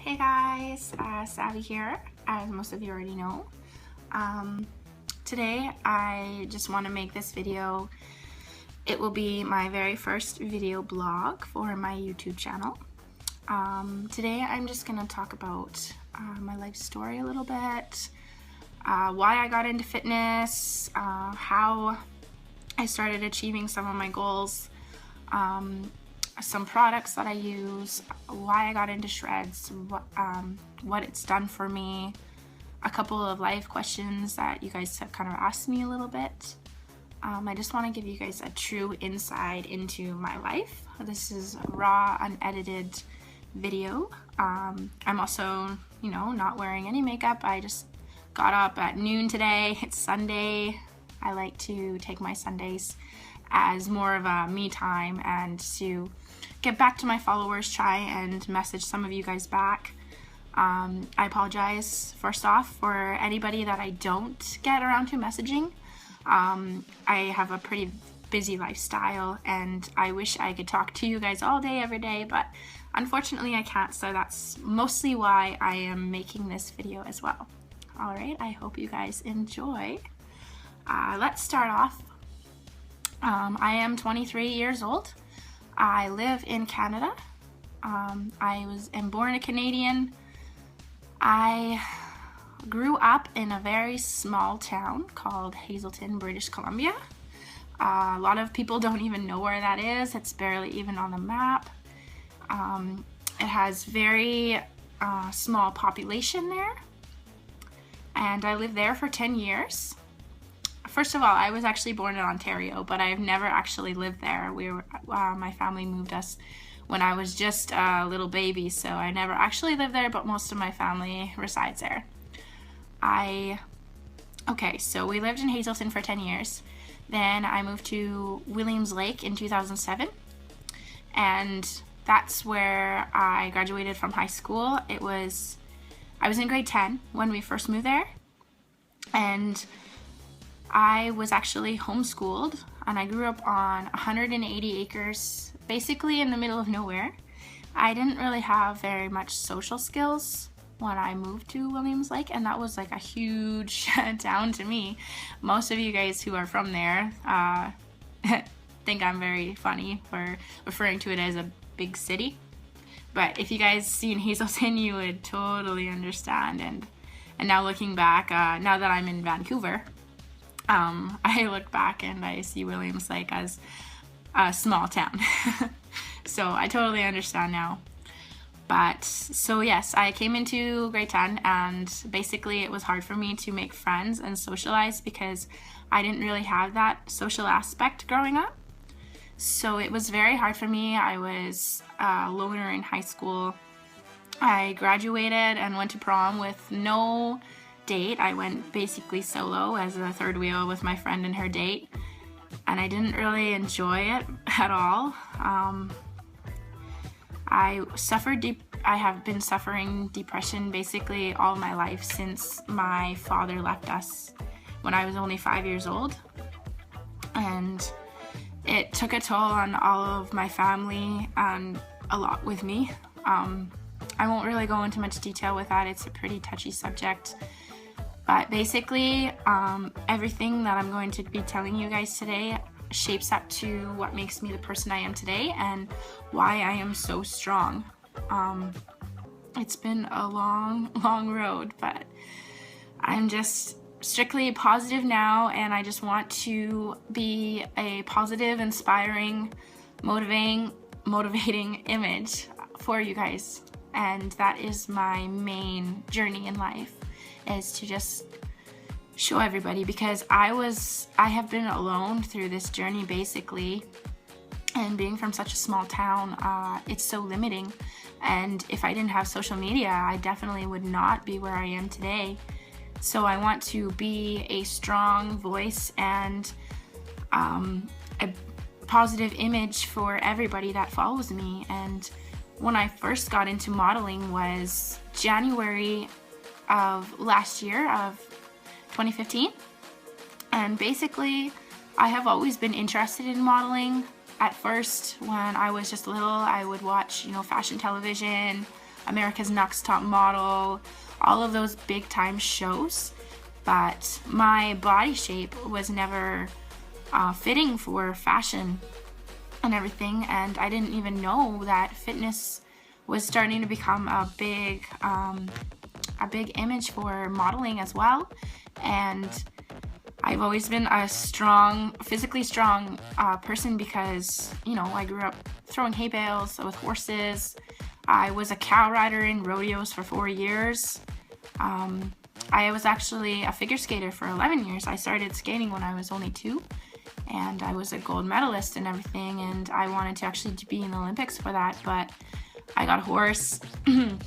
Hey guys, Savvy here, as most of you already know. Today I just want to make this video. It will be my very first video blog for my YouTube channel. Today I'm just going to talk about my life story a little bit, why I got into fitness, how I started achieving some of my goals, some products that I use, why I got into shreds, what it's done for me, a couple of life questions that you guys have kind of asked me a little bit. I just want to give you guys a true insight into my life. This is a raw, unedited video. I'm also, not wearing any makeup. I just got up at noon today. It's Sunday. I like to take my Sundays as more of a me time and to get back to my followers, try and message some of you guys back. I apologize first off for anybody that I don't get around to messaging. I have a pretty busy lifestyle and I wish I could talk to you guys all day every day, but unfortunately I can't, so that's mostly why I am making this video as well. Alright, I hope you guys enjoy. Let's start off. I am 23 years old. I live in Canada. I am born a Canadian. I grew up in a very small town called Hazelton, British Columbia. A lot of people don't even know where that is. It's barely even on the map. It has very small population there. And I lived there for 10 years. First of all, I was actually born in Ontario, but I've never actually lived there. My family moved us when I was just a little baby, so I never actually lived there, but most of my family resides there. So we lived in Hazelton for 10 years. Then I moved to Williams Lake in 2007, and that's where I graduated from high school. I was in grade 10 when we first moved there, and I was actually homeschooled, and I grew up on 180 acres, basically in the middle of nowhere. I didn't really have very much social skills when I moved to Williams Lake, and that was like a huge town to me. Most of you guys who are from there think I'm very funny for referring to it as a big city. But if you guys seen Hazelton, you would totally understand. And now looking back, now that I'm in Vancouver, I look back and I see Williams Lake as a small town. So I totally understand now. But so yes, I came into grade 10 and basically it was hard for me to make friends and socialize because I didn't really have that social aspect growing up. So it was very hard for me. I was a loner in high school. I graduated and went to prom with no date. I went basically solo as a third wheel with my friend and her date, and I didn't really enjoy it at all. I have been suffering depression basically all my life since my father left us when I was only 5 years old, and it took a toll on all of my family and a lot with me. I won't really go into much detail with that. It's a pretty touchy subject. But basically, everything that I'm going to be telling you guys today shapes up to what makes me the person I am today and why I am so strong. It's been a long, long road, but I'm just strictly positive now, and I just want to be a positive, inspiring, motivating image for you guys. And that is my main journey in life, is to just show everybody, because I have been alone through this journey basically, and being from such a small town, it's so limiting. And if I didn't have social media, I definitely would not be where I am today. So I want to be a strong voice and a positive image for everybody that follows me. And when I first got into modeling was January of last year, of 2015. And basically, I have always been interested in modeling. At first, when I was just little, I would watch, fashion television. America's Next Top Model, all of those big time shows. But my body shape was never fitting for fashion and everything, and I didn't even know that fitness was starting to become a big image for modeling as well. And I've always been a physically strong person because, you know, I grew up throwing hay bales with horses. I was a cow rider in rodeos for 4 years. I was actually a figure skater for 11 years. I started skating when I was only 2, and I was a gold medalist and everything, and I wanted to actually be in the Olympics for that, but I got a horse when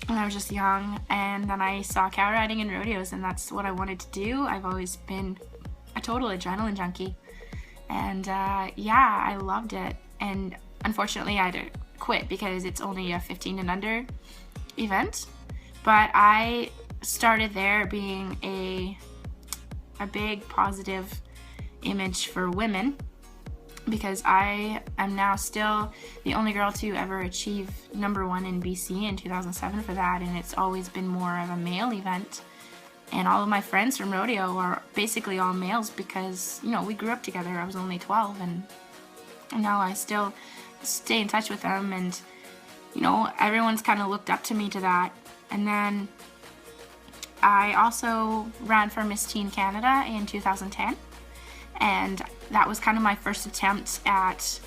I was just young, and then I saw cow riding and rodeos, and that's what I wanted to do. I've always been a total adrenaline junkie, and yeah, I loved it. And unfortunately, I had to quit because it's only a 15 and under event, but I started there being a big positive image for women, because I am now still the only girl to ever achieve #1 in BC in 2007 for that, and it's always been more of a male event. And all of my friends from rodeo are basically all males because, you know, we grew up together. I was only 12, and now I still stay in touch with them, and, you know, everyone's kind of looked up to me to that. And then I also ran for Miss Teen Canada in 2010, and that was kind of my first attempt at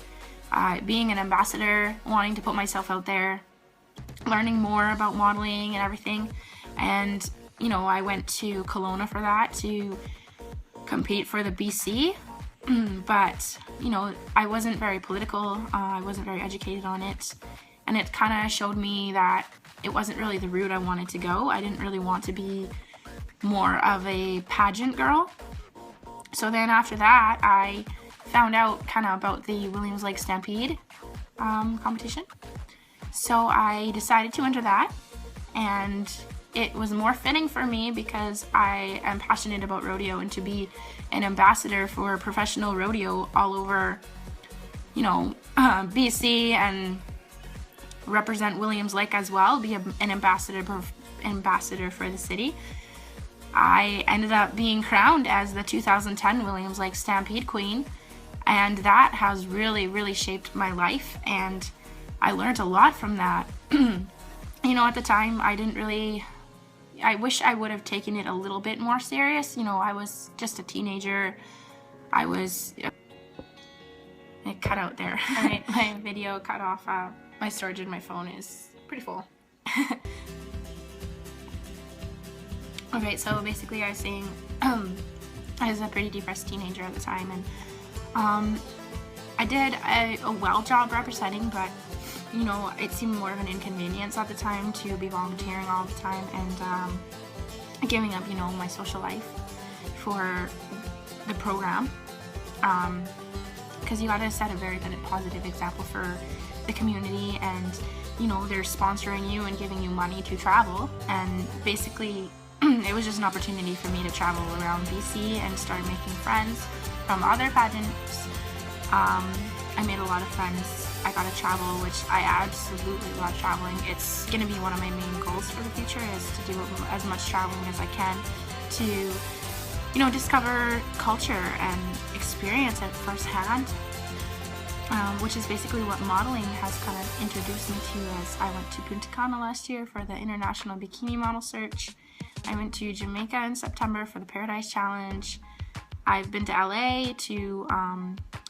being an ambassador, wanting to put myself out there, learning more about modeling and everything. And, you know, I went to Kelowna for that to compete for the BC, but, you know, I wasn't very political, I wasn't very educated on it, and it kind of showed me that it wasn't really the route I wanted to go. I didn't really want to be more of a pageant girl. So then after that, I found out kind of about the Williams Lake Stampede competition. So I decided to enter that, and it was more fitting for me because I am passionate about rodeo, and to be an ambassador for professional rodeo all over, you know, BC, and represent Williams Lake as well, be an ambassador for the city. I ended up being crowned as the 2010 Williams Lake Stampede Queen, and that has really, really shaped my life, and I learned a lot from that. You know, at the time, I wish I would have taken it a little bit more serious. You know, I was just a teenager. It cut out there. My video cut off. My storage in my phone is pretty full. Okay, so basically I was saying I was a pretty depressed teenager at the time, and I did a well job representing, but, you know, it seemed more of an inconvenience at the time to be volunteering all the time and giving up, you know, my social life for the program, because you got to set a very good and positive example for the community, and, you know, they're sponsoring you and giving you money to travel, and basically it was just an opportunity for me to travel around BC and start making friends from other pageants. I made a lot of friends. I got to travel, which I absolutely love traveling. It's going to be one of my main goals for the future, is to do as much traveling as I can to, you know, discover culture and experience it firsthand, which is basically what modeling has kind of introduced me to, as I went to Punta Cana last year for the International Bikini Model Search. I went to Jamaica in September for the Paradise Challenge. I've been to LA to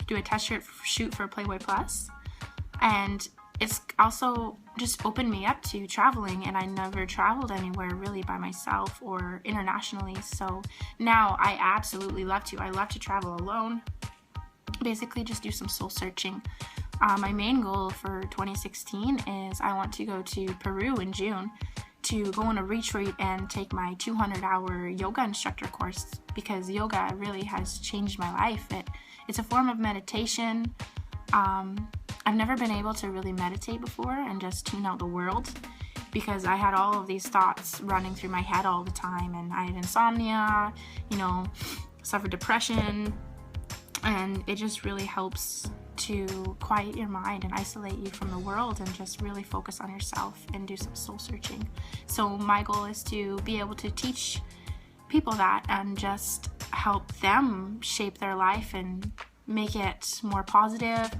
do a test shoot for Playboy Plus, and it's also just opened me up to traveling, and I never traveled anywhere really by myself or internationally, so now I absolutely love to. I love to travel alone, basically just do some soul searching. My main goal for 2016 is I want to go to Peru in June to go on a retreat and take my 200-hour yoga instructor course, because yoga really has changed my life. It's a form of meditation. I've never been able to really meditate before and just tune out the world, because I had all of these thoughts running through my head all the time, and I had insomnia, you know, suffered depression, and it just really helps to quiet your mind and isolate you from the world and just really focus on yourself and do some soul searching. So my goal is to be able to teach people that and just help them shape their life and make it more positive.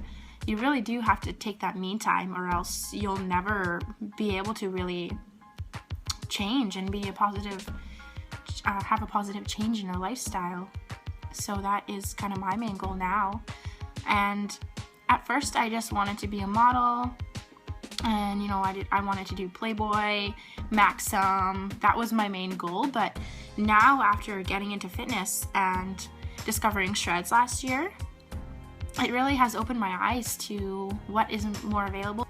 You really do have to take that me time, or else you'll never be able to really change and be a positive, have a positive change in your lifestyle. So that is kind of my main goal now. And at first I just wanted to be a model, and I wanted to do Playboy, Maxim. That was my main goal. But now, after getting into fitness and discovering Shreds last year, it really has opened my eyes to what is more available.